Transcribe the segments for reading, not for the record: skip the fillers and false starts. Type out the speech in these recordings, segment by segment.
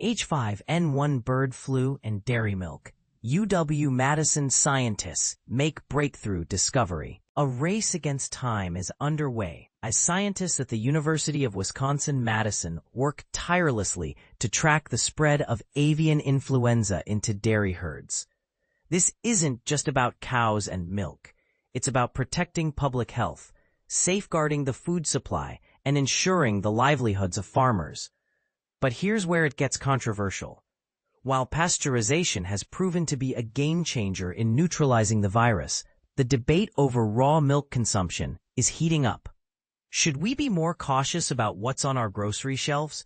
H5N1 bird flu and dairy milk. UW-Madison scientists make breakthrough discovery. A race against time is underway as scientists at the University of Wisconsin-Madison work tirelessly to track the spread of avian influenza into dairy herds. This isn't just about cows and milk. It's about protecting public health, safeguarding the food supply, and ensuring the livelihoods of farmers. But here's where it gets controversial. While pasteurization has proven to be a game-changer in neutralizing the virus, the debate over raw milk consumption is heating up. Should we be more cautious about what's on our grocery shelves?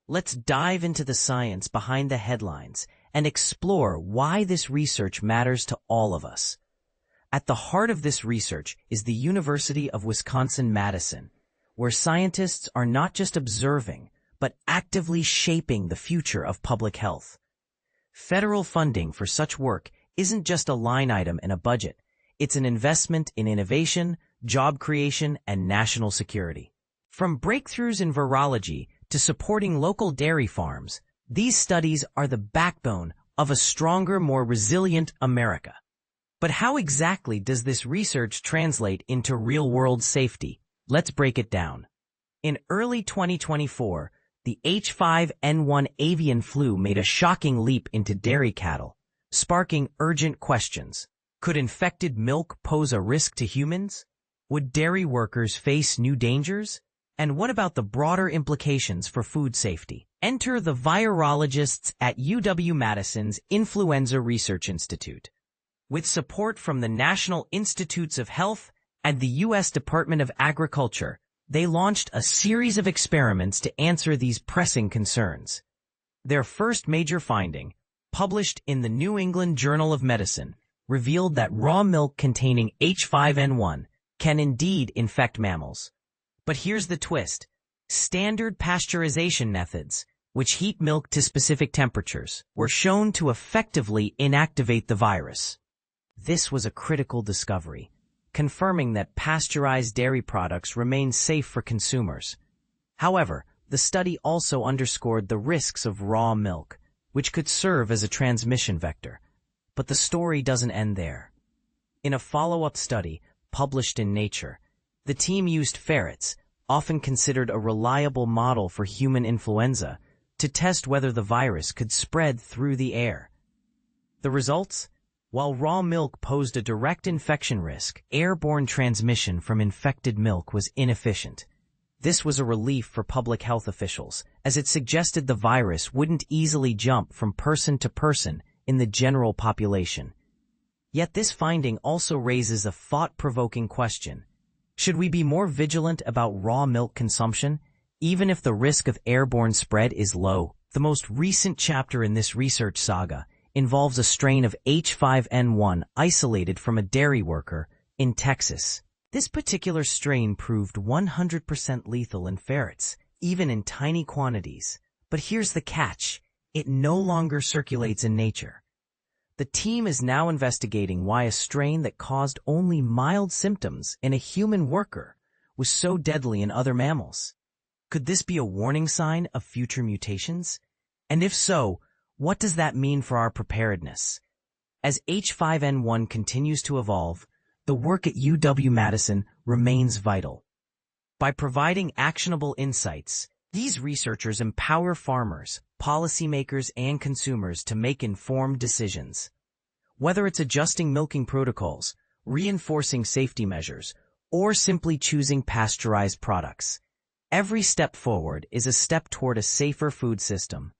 Let's dive into the science behind the headlines and explore why this research matters to all of us. At the heart of this research is the University of Wisconsin-Madison, where scientists are not just observing, but actively shaping the future of public health. Federal funding for such work isn't just a line item in a budget. It's an investment in innovation, job creation, and national security. From breakthroughs in virology to supporting local dairy farms, these studies are the backbone of a stronger, more resilient America. But how exactly does this research translate into real-world safety? Let's break it down. In early 2024, the H5N1 avian flu made a shocking leap into dairy cattle, sparking urgent questions. Could infected milk pose a risk to humans? Would dairy workers face new dangers? And what about the broader implications for food safety? Enter the virologists at UW-Madison's Influenza Research Institute. With support from the National Institutes of Health and the U.S. Department of Agriculture, they launched a series of experiments to answer these pressing concerns. Their first major finding, published in the New England Journal of Medicine, revealed that raw milk containing H5N1 can indeed infect mammals. But here's the twist. Standard pasteurization methods, which heat milk to specific temperatures, were shown to effectively inactivate the virus. This was a critical discovery, confirming that pasteurized dairy products remain safe for consumers. However, the study also underscored the risks of raw milk, which could serve as a transmission vector. But the story doesn't end there. In a follow-up study published in Nature, the team used ferrets, often considered a reliable model for human influenza, to test whether the virus could spread through the air. The results? While raw milk posed a direct infection risk, airborne transmission from infected milk was inefficient. This was a relief for public health officials, as it suggested the virus wouldn't easily jump from person to person in the general population. Yet this finding also raises a thought-provoking question. Should we be more vigilant about raw milk consumption, even if the risk of airborne spread is low? The most recent chapter in this research saga involves a strain of H5N1 isolated from a dairy worker in Texas. This particular strain proved 100% lethal in ferrets, even in tiny quantities. But here's the catch. It no longer circulates in nature. The team is now investigating why a strain that caused only mild symptoms in a human worker was so deadly in other mammals. Could this be a warning sign of future mutations? And if so, what does that mean for our preparedness? As H5N1 continues to evolve, the work at UW-Madison remains vital. By providing actionable insights, these researchers empower farmers, policymakers, and consumers to make informed decisions. Whether it's adjusting milking protocols, reinforcing safety measures, or simply choosing pasteurized products, every step forward is a step toward a safer food system.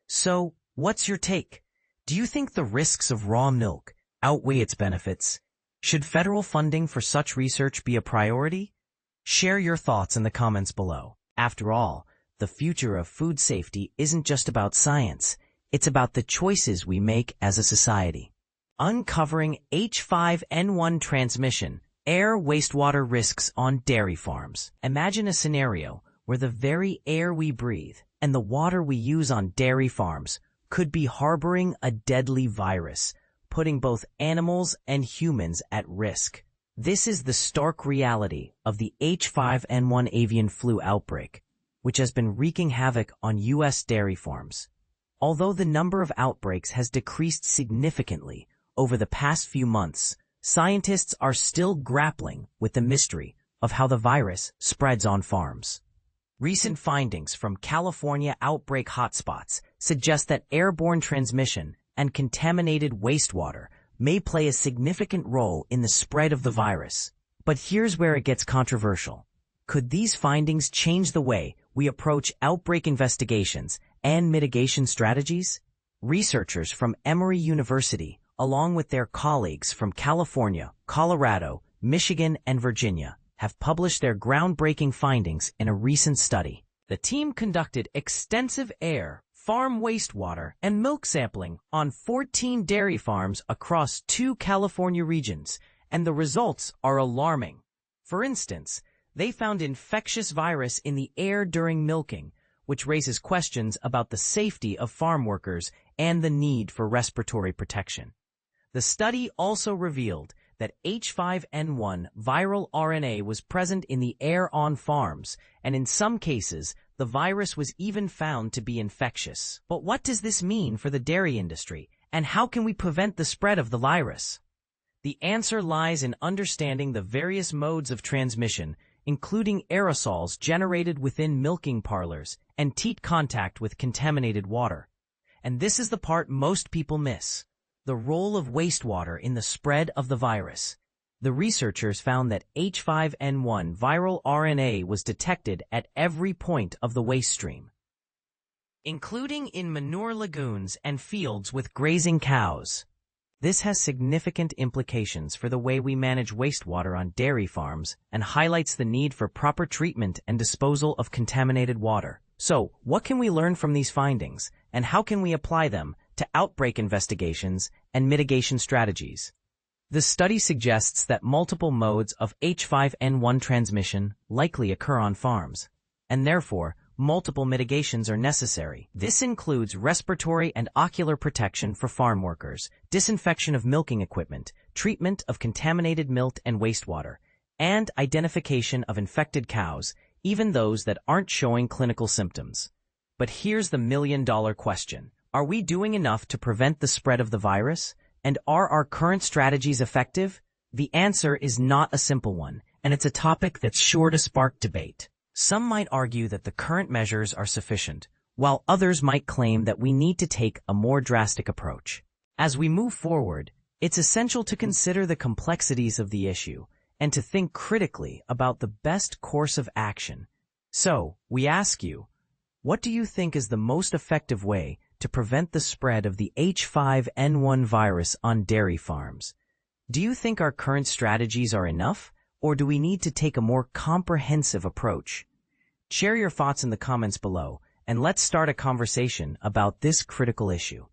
So, what's your take? Do you think the risks of raw milk outweigh its benefits? Should federal funding for such research be a priority? Share your thoughts in the comments below. After all, the future of food safety isn't just about science. It's about the choices we make as a society. Uncovering H5N1 transmission, air wastewater risks on dairy farms. Imagine a scenario where the very air we breathe and the water we use on dairy farms could be harboring a deadly virus, putting both animals and humans at risk. This is the stark reality of the H5N1 avian flu outbreak, which has been wreaking havoc on U.S. dairy farms. Although the number of outbreaks has decreased significantly over the past few months, scientists are still grappling with the mystery of how the virus spreads on farms. Recent findings from California outbreak hotspots suggest that airborne transmission and contaminated wastewater may play a significant role in the spread of the virus. But here's where it gets controversial. Could these findings change the way we approach outbreak investigations and mitigation strategies? Researchers from Emory University, along with their colleagues from California, Colorado, Michigan, and Virginia, have published their groundbreaking findings in a recent study. The team conducted extensive air, farm wastewater, and milk sampling on 14 dairy farms across 2 California regions, and the results are alarming. For instance, they found infectious virus in the air during milking, which raises questions about the safety of farm workers and the need for respiratory protection. The study also revealed that H5N1 viral RNA was present in the air on farms, and in some cases, the virus was even found to be infectious. But what does this mean for the dairy industry, and how can we prevent the spread of the virus? The answer lies in understanding the various modes of transmission, including aerosols generated within milking parlors and teat contact with contaminated water. And this is the part most people miss: the role of wastewater in the spread of the virus. The researchers found that H5N1 viral RNA was detected at every point of the waste stream, including in manure lagoons and fields with grazing cows. This has significant implications for the way we manage wastewater on dairy farms and highlights the need for proper treatment and disposal of contaminated water. So, what can we learn from these findings, and how can we apply them to outbreak investigations and mitigation strategies? The study suggests that multiple modes of H5N1 transmission likely occur on farms, and therefore, multiple mitigations are necessary. This includes respiratory and ocular protection for farm workers, disinfection of milking equipment, treatment of contaminated milk and wastewater, and identification of infected cows, even those that aren't showing clinical symptoms. But here's the million-dollar question. Are we doing enough to prevent the spread of the virus? And are our current strategies effective? The answer is not a simple one, and it's a topic that's sure to spark debate. Some might argue that the current measures are sufficient, while others might claim that we need to take a more drastic approach. As we move forward, it's essential to consider the complexities of the issue and to think critically about the best course of action. So, we ask you, what do you think is the most effective way to prevent the spread of the H5N1 virus on dairy farms? Do you think our current strategies are enough, or do we need to take a more comprehensive approach? Share your thoughts in the comments below, and let's start a conversation about this critical issue.